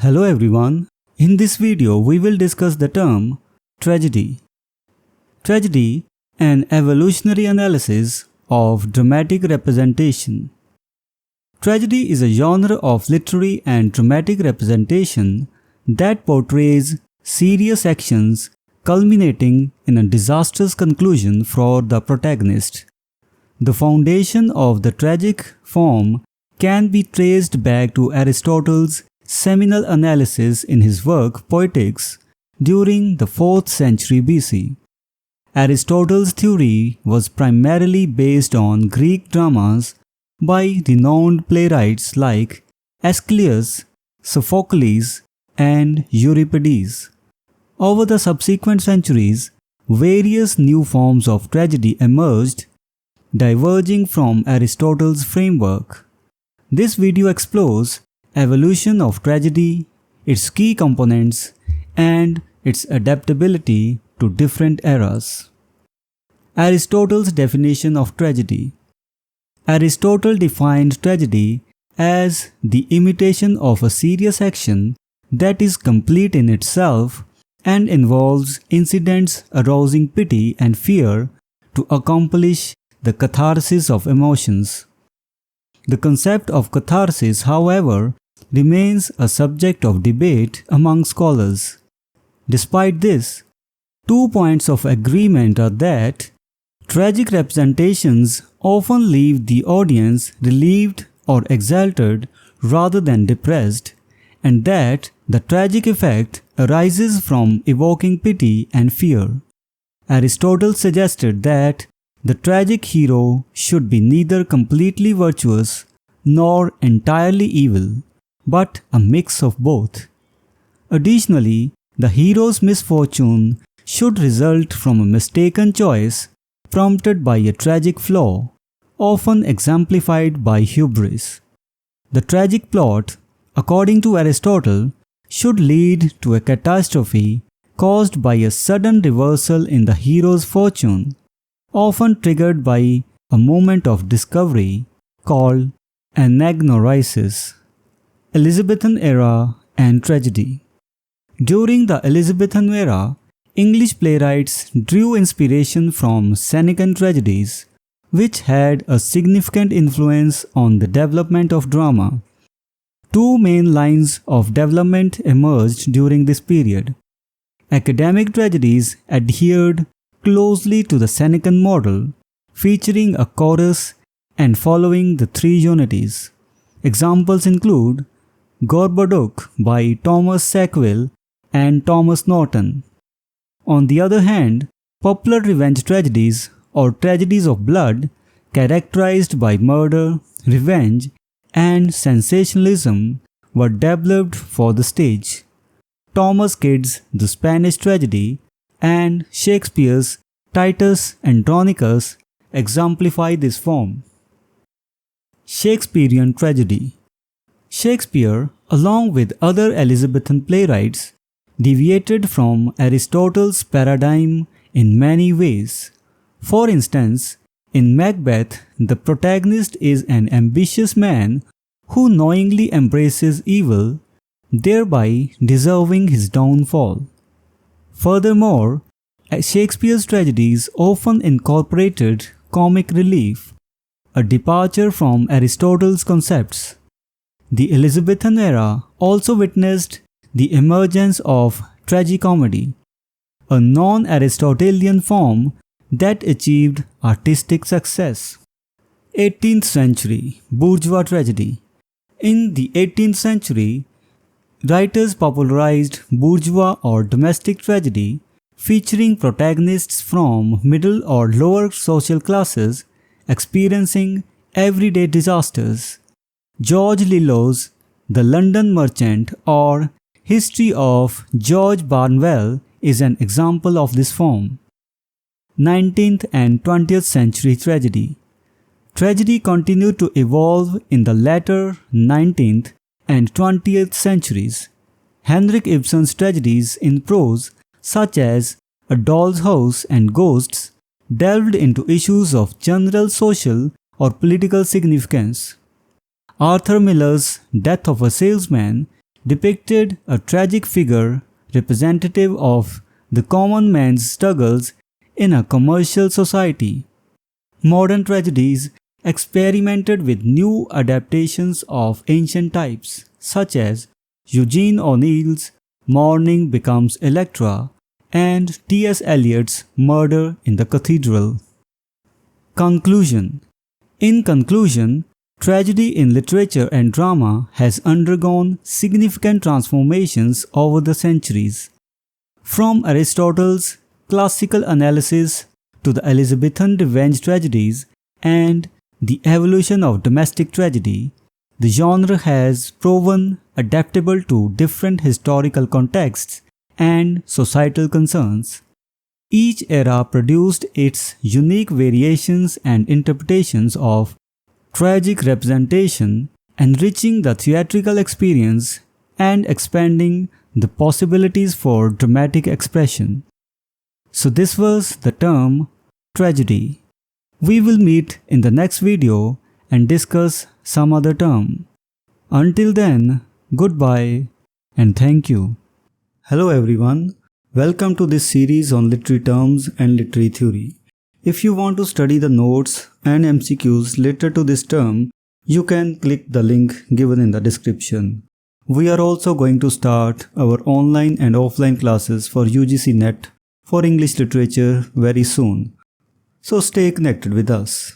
Hello everyone. In this video we will discuss the term tragedy. Tragedy, an evolutionary analysis of dramatic representation. Tragedy is a genre of literary and dramatic representation that portrays serious actions culminating in a disastrous conclusion for the protagonist. The foundation of the tragic form can be traced back to Aristotle's seminal analysis in his work Poetics during the 4th century BC. Aristotle's theory was primarily based on Greek dramas by renowned playwrights like Aeschylus, Sophocles, and Euripides. Over the subsequent centuries, various new forms of tragedy emerged, diverging from Aristotle's framework. This video explores evolution of tragedy, its key components, and its adaptability to different eras. Aristotle's definition of tragedy. Aristotle defined tragedy as the imitation of a serious action that is complete in itself and involves incidents arousing pity and fear to accomplish the catharsis of emotions. The concept of catharsis, however, remains a subject of debate among scholars. Despite this, 2 points of agreement are that tragic representations often leave the audience relieved or exalted rather than depressed, and that the tragic effect arises from evoking pity and fear. Aristotle suggested that the tragic hero should be neither completely virtuous nor entirely evil, but a mix of both. Additionally, the hero's misfortune should result from a mistaken choice prompted by a tragic flaw, often exemplified by hubris. The tragic plot, according to Aristotle, should lead to a catastrophe caused by a sudden reversal in the hero's fortune, often triggered by a moment of discovery called anagnorisis. Elizabethan era and tragedy. During the Elizabethan era, English playwrights drew inspiration from Senecan tragedies, which had a significant influence on the development of drama. 2 main lines of development emerged during this period. Academic tragedies adhered closely to the Senecan model, featuring a chorus and following the 3 unities. Examples include Gorboduc by Thomas Sackville and Thomas Norton. On the other hand, popular revenge tragedies or tragedies of blood, characterized by murder, revenge, and sensationalism, were developed for the stage. Thomas Kyd's The Spanish Tragedy and Shakespeare's Titus Andronicus exemplify this form. Shakespearean tragedy. Shakespeare, along with other Elizabethan playwrights, deviated from Aristotle's paradigm in many ways. For instance, in Macbeth, the protagonist is an ambitious man who knowingly embraces evil, thereby deserving his downfall. Furthermore, Shakespeare's tragedies often incorporated comic relief, a departure from Aristotle's concepts. The Elizabethan era also witnessed the emergence of tragicomedy, a non-Aristotelian form that achieved artistic success. 18th century bourgeois tragedy. In the 18th century, writers popularized bourgeois or domestic tragedy, featuring protagonists from middle or lower social classes experiencing everyday disasters. George Lillo's The London Merchant or History of George Barnwell is an example of this form. 19th and 20th century tragedy. Tragedy continued to evolve in the latter 19th and 20th centuries. Henrik Ibsen's tragedies in prose, such as A Doll's House and Ghosts, delved into issues of general social or political significance. Arthur Miller's Death of a Salesman depicted a tragic figure representative of the common man's struggles in a commercial society. Modern tragedies experimented with new adaptations of ancient types, such as Eugene O'Neill's Morning Becomes Electra and T.S. Eliot's Murder in the Cathedral. Conclusion. In conclusion, tragedy in literature and drama has undergone significant transformations over the centuries. From Aristotle's classical analysis to the Elizabethan revenge tragedies and the evolution of domestic tragedy, the genre has proven adaptable to different historical contexts and societal concerns. Each era produced its unique variations and interpretations of tragic representation, enriching the theatrical experience and expanding the possibilities for dramatic expression. So this was the term tragedy. We will meet in the next video and discuss some other term. Until then, goodbye and thank you. Hello everyone, welcome to this series on literary terms and literary theory. If you want to study the notes and MCQs related to this term, you can click the link given in the description. We are also going to start our online and offline classes for UGC NET for English literature very soon. So stay connected with us.